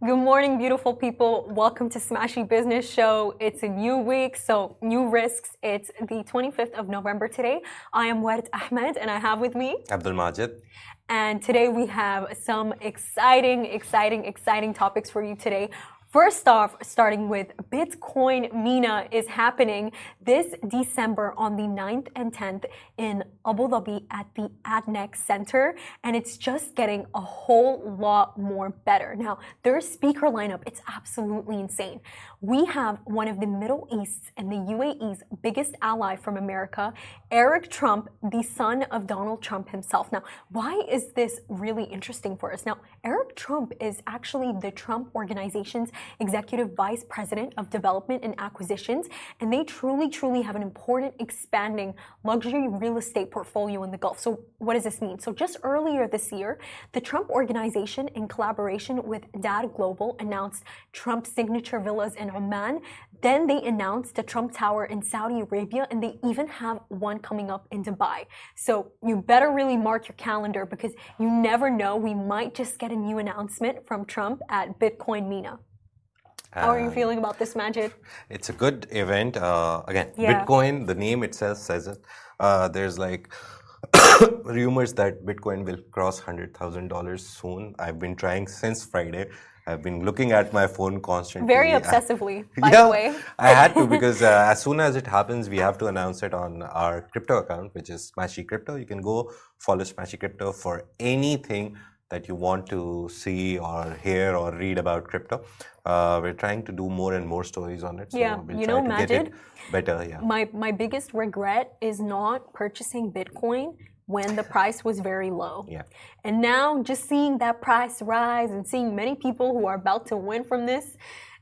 Good morning, beautiful people. Welcome to Smashy Business Show. It's a new week, so new risks. It's the 25th of November today. I am Ward Ahmed, and I have with me Abdul Majid. And today we have some exciting topics for you today. First off, starting with Bitcoin MENA is happening this December on the 9th and 10th in Abu Dhabi at the ADNEC Center, and it's just getting a whole lot more better. Now, their speaker lineup, it's absolutely insane. We have one of the Middle East's and the UAE's biggest ally from America, Eric Trump, the son of Donald Trump himself. Now, why is this really interesting for us? Now, Eric Trump is actually the Trump Organization's Executive Vice President of Development and Acquisitions, and they truly have an important expanding luxury real estate portfolio in the Gulf. So what does this mean? So just earlier this year, the Trump Organization, in collaboration with DAD Global, announced Trump signature villas in Oman. Then they announced the Trump Tower in Saudi Arabia, and they even have one coming up in Dubai. So you better really mark your calendar, because you never know, we might just get a new announcement from Trump at Bitcoin MENA. How are you feeling about this, Majid? It's a good event. Bitcoin, the name itself says it. There's like rumors that Bitcoin will cross $100,000 soon. I've been trying since Friday. I've been looking at my phone constantly. Very obsessively, by the way. I had to, because as soon as it happens, we have to announce it on our crypto account, which is Smashy Crypto. You can go follow Smashy Crypto for anything that you want to see or hear or read about crypto. We're trying to do more and more stories on it. So we'll try to Majid, get it better. Yeah. My biggest regret is not purchasing Bitcoin when the price was very low. Yeah. And now just seeing that price rise and seeing many people who are about to win from this,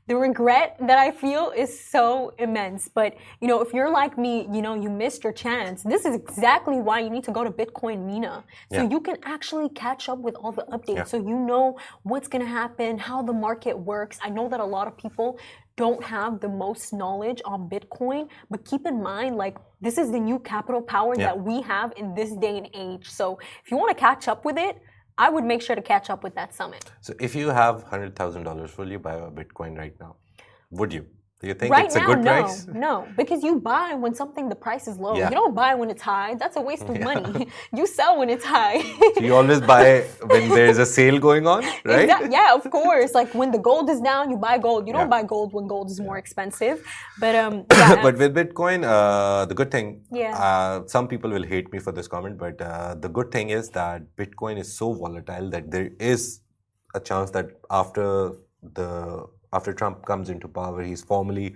the regret that I feel is so immense. But, if you're like me, you missed your chance. This is exactly why you need to go to Bitcoin MENA. So you can actually catch up with all the updates. So you know what's going to happen, how the market works. I know that a lot of people don't have the most knowledge on Bitcoin, but keep in mind, this is the new capital power that we have in this day and age. So if you want to catch up with it, I would make sure to catch up with that summit. So if you have $100,000, will you buy a Bitcoin right now? Would you? Do you think right it's now, a good price? No, because you buy when the price is low. Yeah. You don't buy when it's high. That's a waste of money. You sell when it's high. So you always buy when there's a sale going on, right? Exactly. Yeah, of course. Like when the gold is down, you buy gold. You don't buy gold when gold is more expensive. But but with Bitcoin, the good thing, some people will hate me for this comment, but the good thing is that Bitcoin is so volatile that there is a chance that after Trump comes into power, he's formally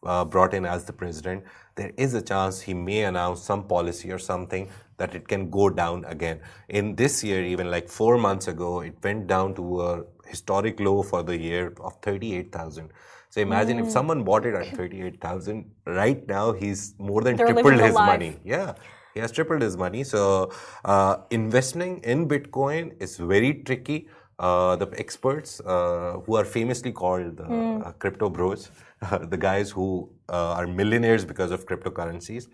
brought in as the president, there is a chance he may announce some policy or something that it can go down again. In this year, even like 4 months ago, it went down to a historic low for the year of 38,000. So imagine if someone bought it at 38,000, right now he's more than tripled his money. Yeah, he has tripled his money. So investing in Bitcoin is very tricky. The experts who are famously called the crypto bros, the guys who are millionaires because of cryptocurrencies,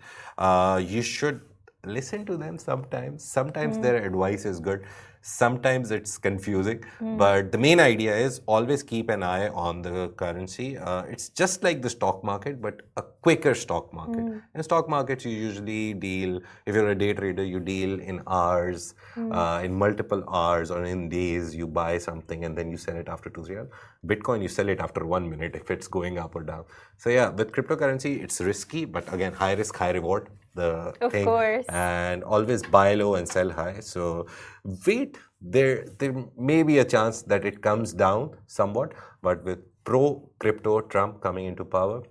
you should listen to them sometimes. Sometimes their advice is good. Sometimes it's confusing. But the main idea is always keep an eye on the currency. It's just like the stock market, but a quicker stock market. In stock markets, you usually deal, if you're a day trader, you deal in hours, in multiple hours or in days. You buy something and then you sell it after 2-3 hours. Bitcoin, you sell it after 1 minute if it's going up or down. So yeah, with cryptocurrency, it's risky, but again, high risk, high reward. Of course. And always buy low and sell high. So wait, there may be a chance that it comes down somewhat, but with pro-crypto Trump coming into power,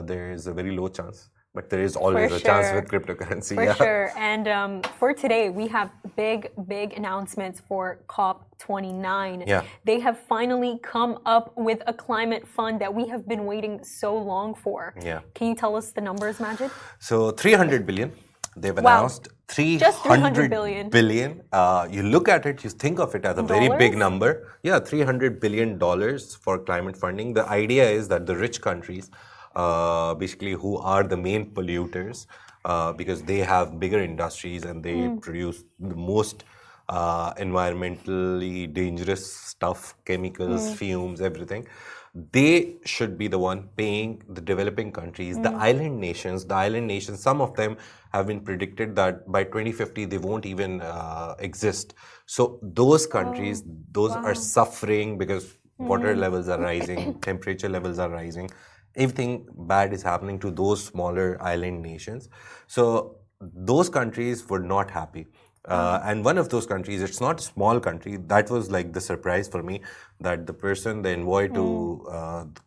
there is a very low chance. But there is always a chance with cryptocurrency. For sure. And for today, we have big announcements for COP29. Yeah. They have finally come up with a climate fund that we have been waiting so long for. Yeah. Can you tell us the numbers, Majid? So 300 billion. They've announced 300 billion. You look at it, you think of it as a very big number. Yeah, $300 billion for climate funding. The idea is that the rich countries, basically who are the main polluters, because they have bigger industries and they produce the most environmentally dangerous stuff, chemicals, fumes, everything. They should be the one paying the developing countries, the island nations. The island nations, some of them have been predicted that by 2050 they won't even exist. So those countries, those are suffering because water levels are rising, temperature levels are rising. Everything bad is happening to those smaller island nations. So those countries were not happy. And one of those countries, it's not a small country. That was like the surprise for me, that the envoy to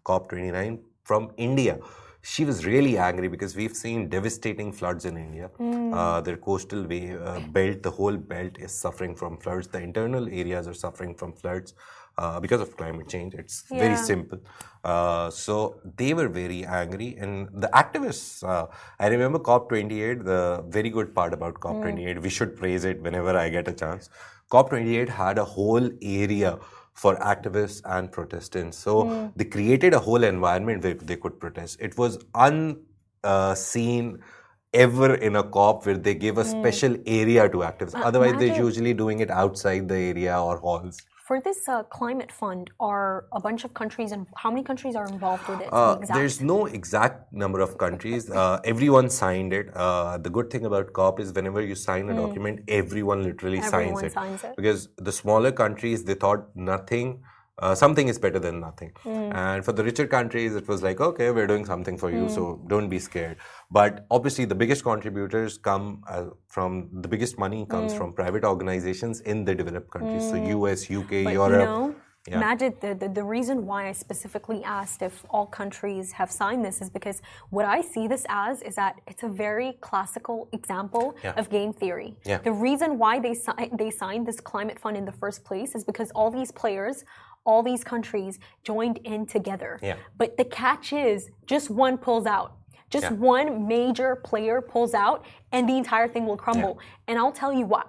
COP29 from India, she was really angry because we've seen devastating floods in India. Their coastal belt, the whole belt is suffering from floods. The internal areas are suffering from floods because of climate change. It's very simple. So they were very angry. And the activists, I remember COP28, the very good part about COP28, we should praise it whenever I get a chance. COP28 had a whole area for activists and protestants. So they created a whole environment where they could protest. It was unseen ever in a COP where they give a special area to activists. Otherwise, they're usually doing it outside the area or halls. For this climate fund, are a bunch of countries, and how many countries are involved with it? There's no exact number of countries. Everyone signed it. The good thing about COP is whenever you sign a document, everyone literally signs it. Because the smaller countries, they thought nothing. Something is better than nothing. And for the richer countries, it was like, okay, we're doing something for you, so don't be scared. But obviously, the biggest contributors come the biggest money comes from private organizations in the developed countries. So US, UK, Europe. Majid, the reason why I specifically asked if all countries have signed this is because what I see this as is that it's a very classical example of game theory. The reason why they signed this climate fund in the first place is because all these players, all these countries joined in together. But the catch is just one pulls out. Just one major player pulls out and the entire thing will crumble. And I'll tell you why.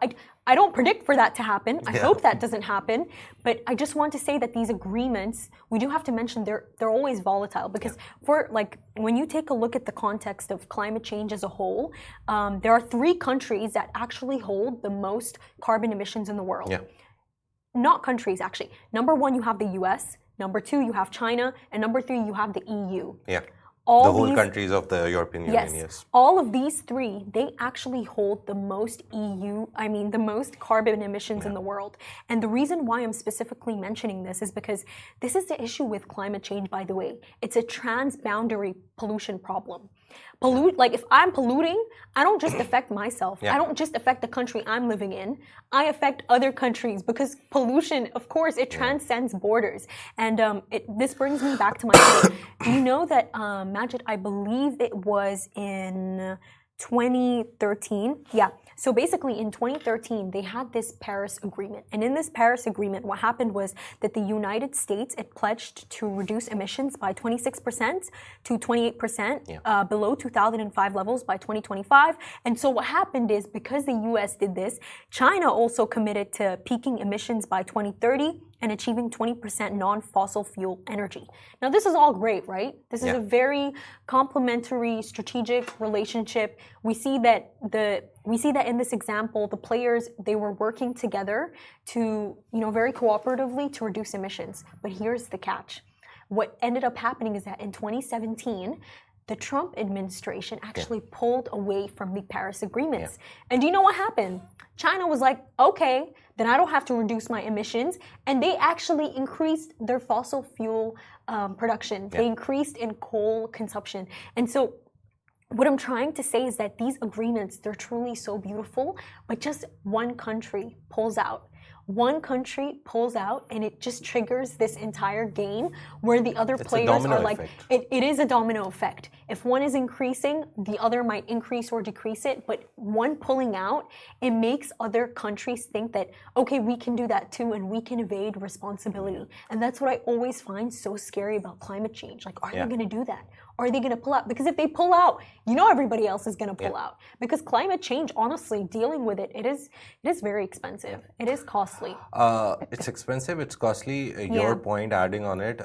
I don't predict for that to happen. I hope that doesn't happen. But I just want to say that these agreements, we do have to mention they're always volatile because for like when you take a look at the context of climate change as a whole, there are 3 countries that actually hold the most carbon emissions in the world. Not countries, actually. Number 1, you have the US. Number 2, you have China. And number 3, you have the EU. The whole countries of the European Union, yes. All of these 3, they actually hold the most the most carbon emissions in the world. And the reason why I'm specifically mentioning this is because this is the issue with climate change, by the way. It's a transboundary pollution problem. Like if I'm polluting, I don't just affect myself. I don't just affect the country I'm living in. I affect other countries because pollution, of course, it transcends borders. And this brings me back to my point. Do you know that, Majid, I believe it was in 2013? So basically in 2013, they had this Paris Agreement. And in this Paris Agreement, what happened was that the United States, it pledged to reduce emissions by 26% to 28% below 2005 levels by 2025. And so what happened is because the US did this, China also committed to peaking emissions by 2030 and achieving 20% non-fossil fuel energy. Now, this is all great, right? This is a very complementary strategic relationship. We see that in this example, the players, they were working together to, very cooperatively to reduce emissions. But here's the catch. What ended up happening is that in 2017, the Trump administration actually pulled away from the Paris agreements. And do you know what happened? China was like, okay, then I don't have to reduce my emissions. And they actually increased their fossil fuel production. They increased in coal consumption. And so what I'm trying to say is that these agreements, they're truly so beautiful, but just one country pulls out. One country pulls out and it just triggers this entire game where the other players are like, it is a domino effect. If one is increasing, the other might increase or decrease it, but one pulling out, it makes other countries think that, okay, we can do that too and we can evade responsibility. And that's what I always find so scary about climate change. Like, are they going to do that? Are they going to pull out? Because if they pull out, everybody else is going to pull out. Because climate change, honestly, dealing with it, it is very expensive. It is costly. It's expensive, it's costly. Your point, adding on it,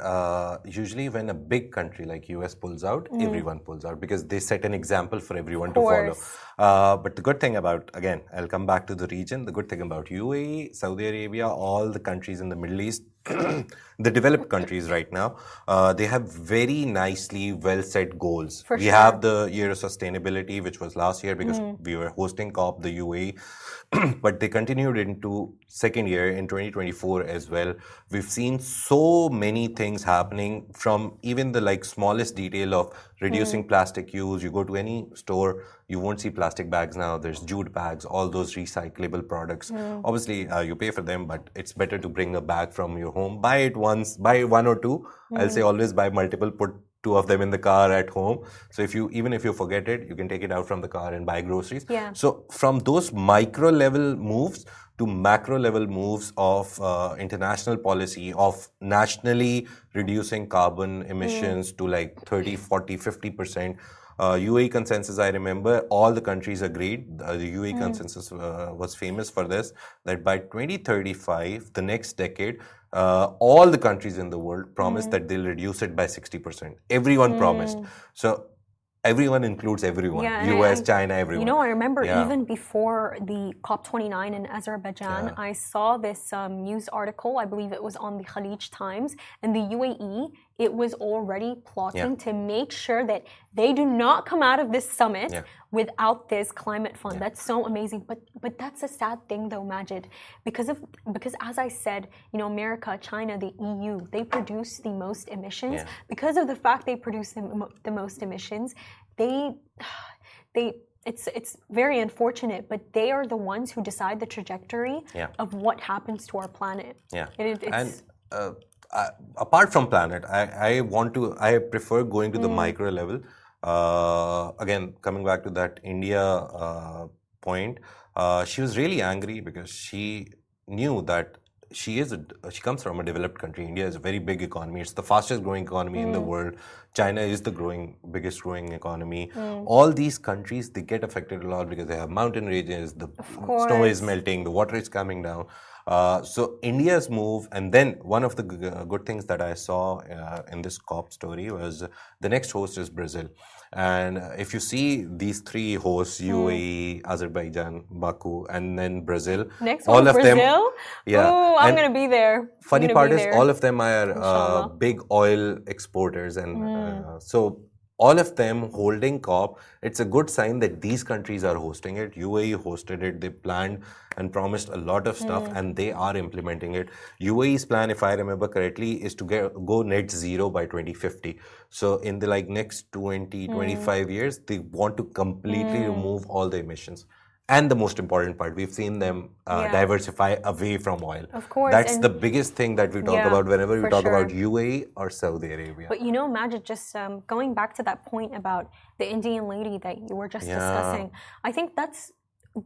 usually when a big country like US pulls out, everyone pulls out because they set an example for everyone to follow. But the good thing about, again, I'll come back to the region. The good thing about UAE, Saudi Arabia, all the countries in the Middle East, the developed countries right now, they have very nicely well set goals. For we sure. have the year of sustainability, which was last year because we were hosting COP, the UAE, but they continued into second year in 2024 as well. We've seen so many things happening, from even the like smallest detail of reducing plastic use. You go to any store, you won't see plastic bags now. There's jute bags, all those recyclable products. Obviously, you pay for them, but it's better to bring a bag from your home. Buy it once, buy one or two. I'll say always buy multiple, put two of them in the car at home. So even if you forget it, you can take it out from the car and buy groceries. Yeah. So from those micro level moves to macro level moves of international policy, of nationally reducing carbon emissions to like 30, 40, 50%. UAE consensus, I remember, all the countries agreed. The UAE consensus was famous for this, that by 2035, the next decade, all the countries in the world promised that they'll reduce it by 60%. Everyone promised. So everyone includes everyone. Yeah, US, China, everyone. You know, I remember even before the COP29 in Azerbaijan, I saw this news article, I believe it was on the Khalij Times, and the UAE, it was already plotting to make sure that they do not come out of this summit without this climate fund. That's so amazing. But that's a sad thing though, Majid, because as I said, you know, America, China, the EU, they produce the most emissions. Because of the fact they produce the most emissions, it's very unfortunate, but they are the ones who decide the trajectory of what happens to our planet. Apart from planet, I prefer going to the micro level. Again, coming back to that India point, she was really angry because she knew that she comes from a developed country. India is a very big economy. It's the fastest growing economy in the world. China is the biggest growing economy. All these countries, they get affected a lot because they have mountain ranges, the snow is melting, the water is coming down. So India's move, and then one of the good things that I saw in this COP story was the next host is Brazil. And if you see these three hosts, UAE, Azerbaijan, Baku, and then Brazil. Next one, Brazil? Oh, I'm going to be there. Funny part is all of them are big oil exporters. And so all of them holding COP, it's a good sign that these countries are hosting it. UAE hosted it. They planned and promised a lot of stuff, and they are implementing it. UAE's plan, if I remember correctly, is to go net zero by 2050. So in the next 25 years, they want to completely remove all the emissions. And the most important part, we've seen them diversify away from oil. Of course. That's the biggest thing that we talk about whenever we talk about UAE or Saudi Arabia. But you know, Majid, just going back to that point about the Indian lady that you were just discussing, I think that's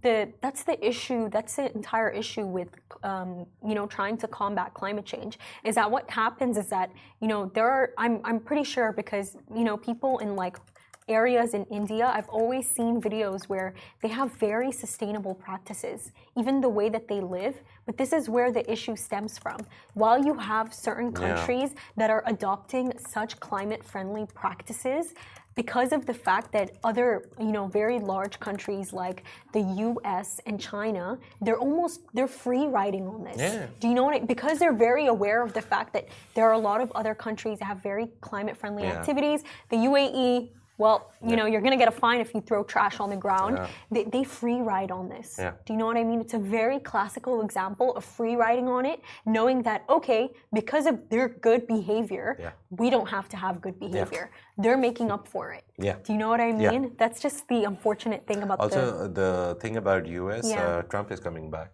the issue. That's the entire issue with trying to combat climate change. Is that what happens is that I'm pretty sure, because people in areas in India, I've always seen videos where they have very sustainable practices, even the way that they live. But this is where the issue stems from. While you have certain countries that are adopting such climate-friendly practices, because of the fact that other, very large countries like the US and China, they're free riding on this. Yeah. Do you know what because they're very aware of the fact that there are a lot of other countries that have very climate-friendly activities. The UAE, you're going to get a fine if you throw trash on the ground. They free ride on this. Do you know what I mean? It's a very classical example of free riding on it, knowing that, okay, because of their good behavior, we don't have to have good behavior. They're making up for it. Do you know what I mean? That's just the unfortunate thing about the thing about US, Trump is coming back.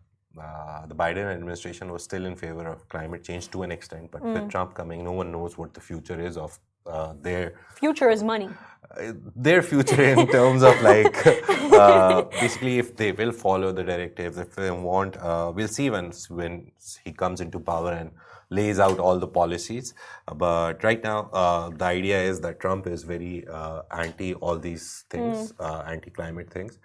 The Biden administration was still in favor of climate change to an extent, but with Trump coming, no one knows what the future is of their... Future is money. Their future in terms of basically if they will follow the directives, if they want, we'll see when he comes into power and lays out all the policies. But right now, the idea is that Trump is very anti all these things, anti-climate things,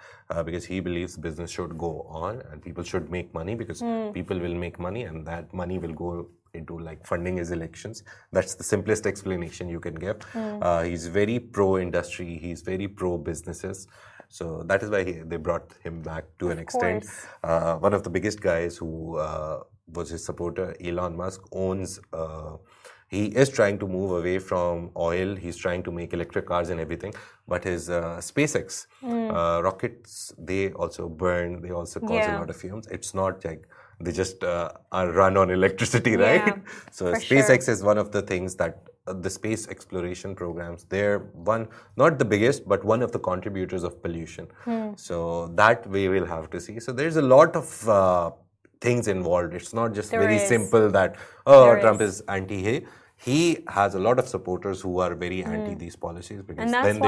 because he believes business should go on and people should make money, because people will make money and that money will go into funding his elections. That's the simplest explanation you can give. He's very pro-industry. He's very pro-businesses. So that is why they brought him back to an extent. One of the biggest guys who was his supporter, Elon Musk, owns. He is trying to move away from oil. He's trying to make electric cars and everything. But his SpaceX rockets, they also burn. They also cause a lot of fumes. It's not like they just are run on electricity, right? So SpaceX is one of the things that the space exploration programs, they're one, not the biggest, but one of the contributors of pollution. So that we will have to see. So there's a lot of things involved. It's not just very simple that, Trump is anti-hay. He has a lot of supporters who are very anti these policies, because then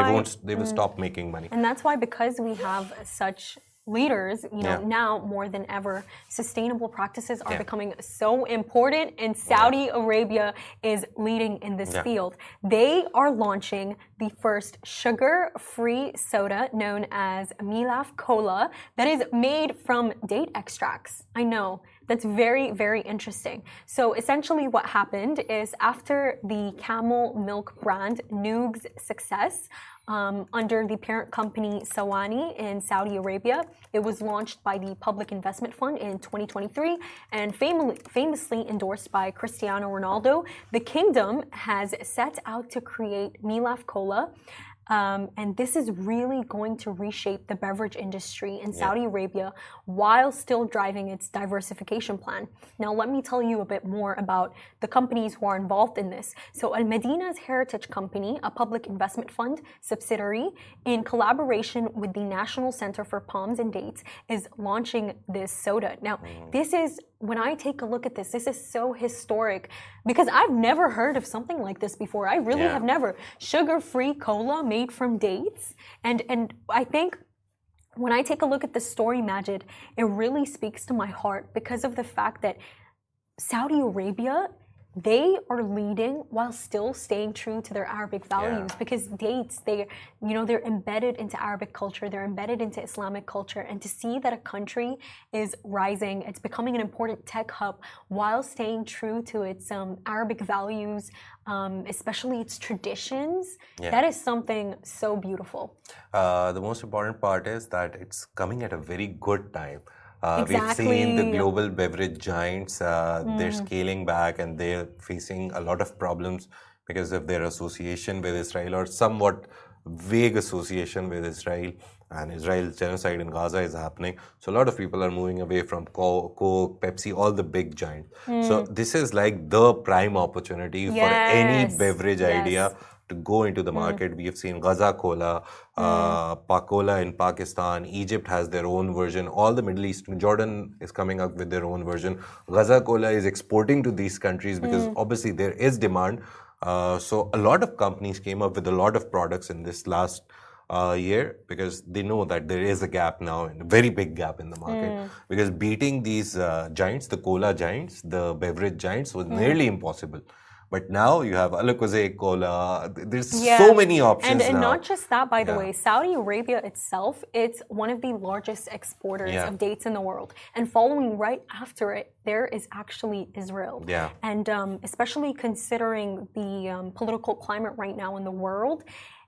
they will stop making money. And that's why, because we have such leaders, now more than ever, sustainable practices are becoming so important, and Saudi Arabia is leading in this field. They are launching the first sugar-free soda known as Milaf Cola that is made from date extracts. I know. That's very, very interesting. So essentially what happened is, after the camel milk brand Noog's success, under the parent company Sawani in Saudi Arabia, it was launched by the Public Investment Fund in 2023 and famously endorsed by Cristiano Ronaldo. The kingdom has set out to create Milaf Cola. And this is really going to reshape the beverage industry in Saudi Arabia while still driving its diversification plan. Now, let me tell you a bit more about the companies who are involved in this. So, Al Madina's Heritage Company, a public investment fund subsidiary, in collaboration with the National Center for Palms and Dates, is launching this soda. Now, this is, when I take a look at this is so historic, because I've never heard of something like this before. I really have never. Sugar-free cola made from dates. And I think when I take a look at the story, Majid, it really speaks to my heart, because of the fact that Saudi Arabia, they are leading while still staying true to their Arabic values, because dates, they're embedded into Arabic culture, they're embedded into Islamic culture, and to see that a country is rising, it's becoming an important tech hub while staying true to its Arabic values, especially its traditions, that is something so beautiful. The most important part is that it's coming at a very good time. We've seen the global beverage giants, they're scaling back, and they're facing a lot of problems because of their association with Israel, or somewhat vague association with Israel, and Israel's genocide in Gaza is happening. So a lot of people are moving away from Coke, Pepsi, all the big giants. So this is like the prime opportunity for any beverage idea to go into the market. We have seen Gaza Cola, Cola in Pakistan, Egypt has their own version, all the Middle East, Jordan is coming up with their own version. Gaza Cola is exporting to these countries because obviously there is demand. So a lot of companies came up with a lot of products in this last year, because they know that there is a gap now, a very big gap in the market, because beating these giants, the cola giants, the beverage giants, was nearly impossible. But now you have Alakoze Cola. There's so many options and now. Not just that, by the way, Saudi Arabia itself, it's one of the largest exporters of dates in the world. And following right after it, there is actually Israel. And especially considering the political climate right now in the world,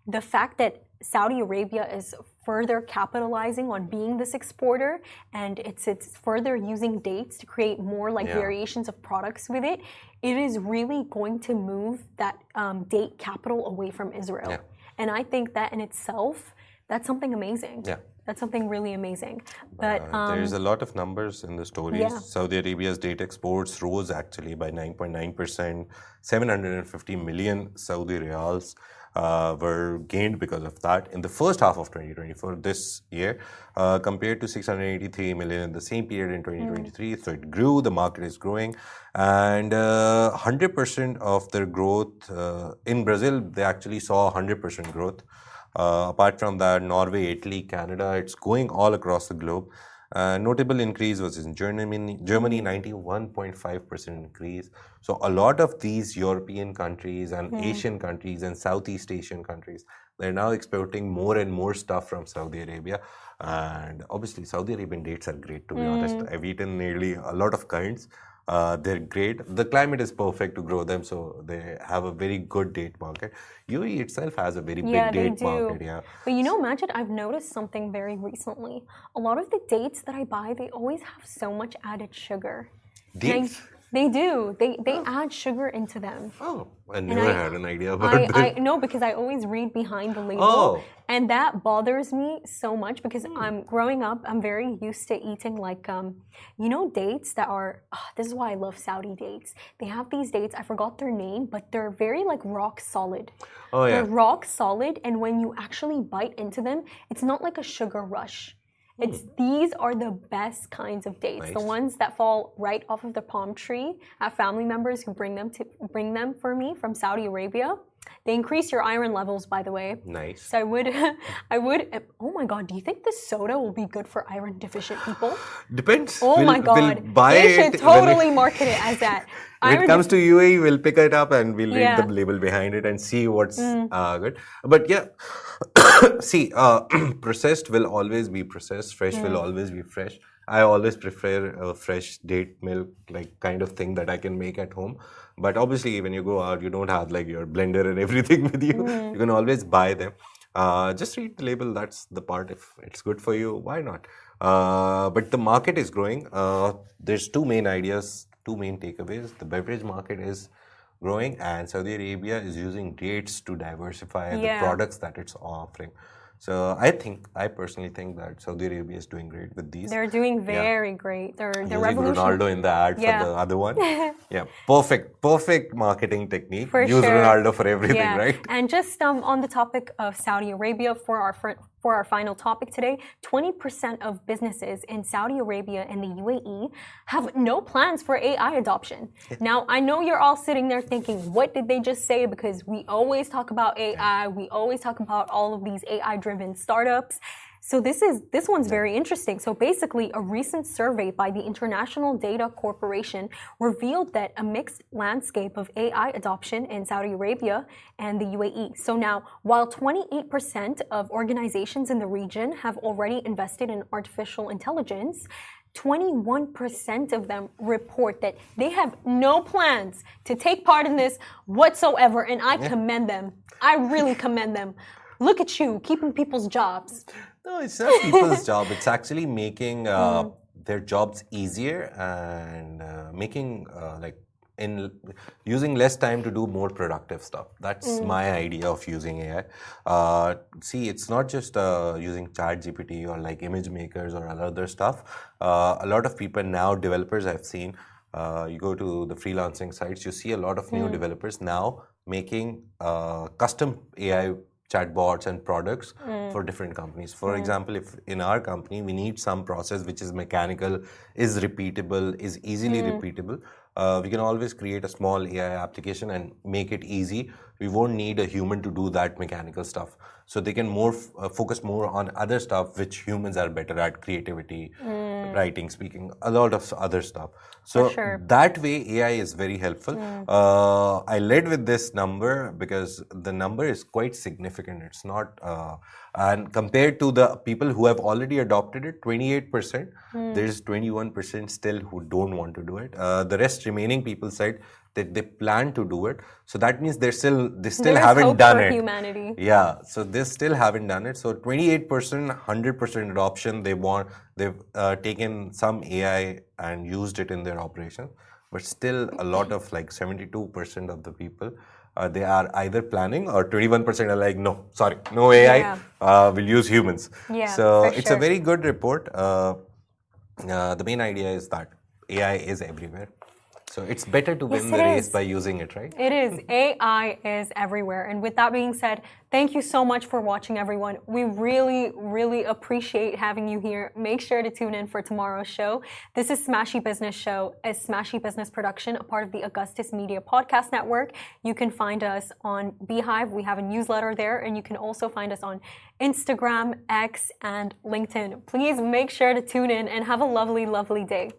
the fact that Saudi Arabia is further capitalizing on being this exporter, and it's further using dates to create more variations of products with it, it is really going to move that date capital away from Israel. And I think that in itself, that's something amazing. That's something really amazing. But there's a lot of numbers in the stories. Saudi Arabia's date exports rose actually by 9.9%. 750 million Saudi riyals were gained because of that in the first half of 2024 this year, compared to 683 million in the same period in 2023. So it grew, the market is growing, and 100% of their growth in Brazil, they actually saw 100% growth. Apart from that, Norway, Italy, Canada, it's going all across the globe. Notable increase was in Germany, 91.5% increase. So a lot of these European countries and Asian countries and Southeast Asian countries, they're now exporting more and more stuff from Saudi Arabia. And obviously, Saudi Arabian dates are great, to be honest. I've eaten nearly a lot of kinds. They're great. The climate is perfect to grow them, so they have a very good date market. UAE itself has a very big date market. Yeah, but Majid, I've noticed something very recently. A lot of the dates that I buy, they always have so much added sugar. Dates? They do. They add sugar into them. Oh, I never had an idea about that. I know, because I always read behind the label. Oh. And that bothers me so much because I'm growing up, I'm very used to eating like, dates that are, this is why I love Saudi dates. They have these dates, I forgot their name, but they're very like rock solid. Oh, yeah. They're rock solid, and when you actually bite into them, it's not like a sugar rush. These are the best kinds of dates. Nice. The ones that fall right off of the palm tree. I have family members who bring them for me from Saudi Arabia. They increase your iron levels, by the way. Nice. So I would. Oh my God! Do you think this soda will be good for iron deficient people? Depends. Oh my God! They should totally market it as that. When it comes to UAE, we'll pick it up and we'll read the label behind it and see what's good. But yeah, see, processed will always be processed. Fresh will always be fresh. I always prefer a fresh date milk like kind of thing that I can make at home. But obviously, when you go out, you don't have like your blender and everything with you. You can always buy them. Just read the label. That's the part. If it's good for you, why not? But the market is growing. There's two main ideas, two main takeaways. The beverage market is growing, and Saudi Arabia is using dates to diversify the products that it's offering. So I personally think that Saudi Arabia is doing great with these. They're doing very great. They're using revolutionary. Ronaldo in the ad for the other one. Yeah, perfect marketing technique. Use Ronaldo for everything, right? And just on the topic of Saudi Arabia, for our final topic today, 20% of businesses in Saudi Arabia and the UAE have no plans for AI adoption. Now, I know you're all sitting there thinking, what did they just say? Because we always talk about AI. We always talk about all of these AI-driven startups. So this one's very interesting. So basically, a recent survey by the International Data Corporation revealed that a mixed landscape of AI adoption in Saudi Arabia and the UAE. So now, while 28% of organizations in the region have already invested in artificial intelligence, 21% of them report that they have no plans to take part in this whatsoever, and I commend them. I really commend them. Look at you, keeping people's jobs. No, it's not people's job. It's actually making their jobs easier and making using less time to do more productive stuff. That's my idea of using AI. See, it's not just using ChatGPT or like image makers or other stuff. A lot of people now, developers I've seen, you go to the freelancing sites, you see a lot of new developers now making custom AI chatbots and products for different companies. For example, if in our company we need some process which is mechanical, is repeatable, is easily repeatable, we can always create a small AI application and make it easy. We won't need a human to do that mechanical stuff. So they can focus more on other stuff which humans are better at, creativity, writing, speaking, a lot of other stuff. So that way AI is very helpful. I led with this number because the number is quite significant. It's not, and compared to the people who have already adopted it, 28%, there's 21% still who don't want to do it. The rest remaining people said that they plan to do it. So that means they still haven't done it. Humanity. Yeah, so they still haven't done it. So 28%, 100% adoption. They've taken some AI and used it in their operation, but still a lot of like 72% of the people they are either planning, or 21% are like, no, sorry, no AI. We'll use humans. So it's a very good report. The main idea is that AI is everywhere. So it's better to win the race by using it, right? It is. AI is everywhere. And with that being said, thank you so much for watching, everyone. We really, really appreciate having you here. Make sure to tune in for tomorrow's show. This is Smashy Business Show, a Smashy Business production, a part of the Augustus Media Podcast Network. You can find us on Beehive. We have a newsletter there. And you can also find us on Instagram, X, and LinkedIn. Please make sure to tune in and have a lovely, lovely day.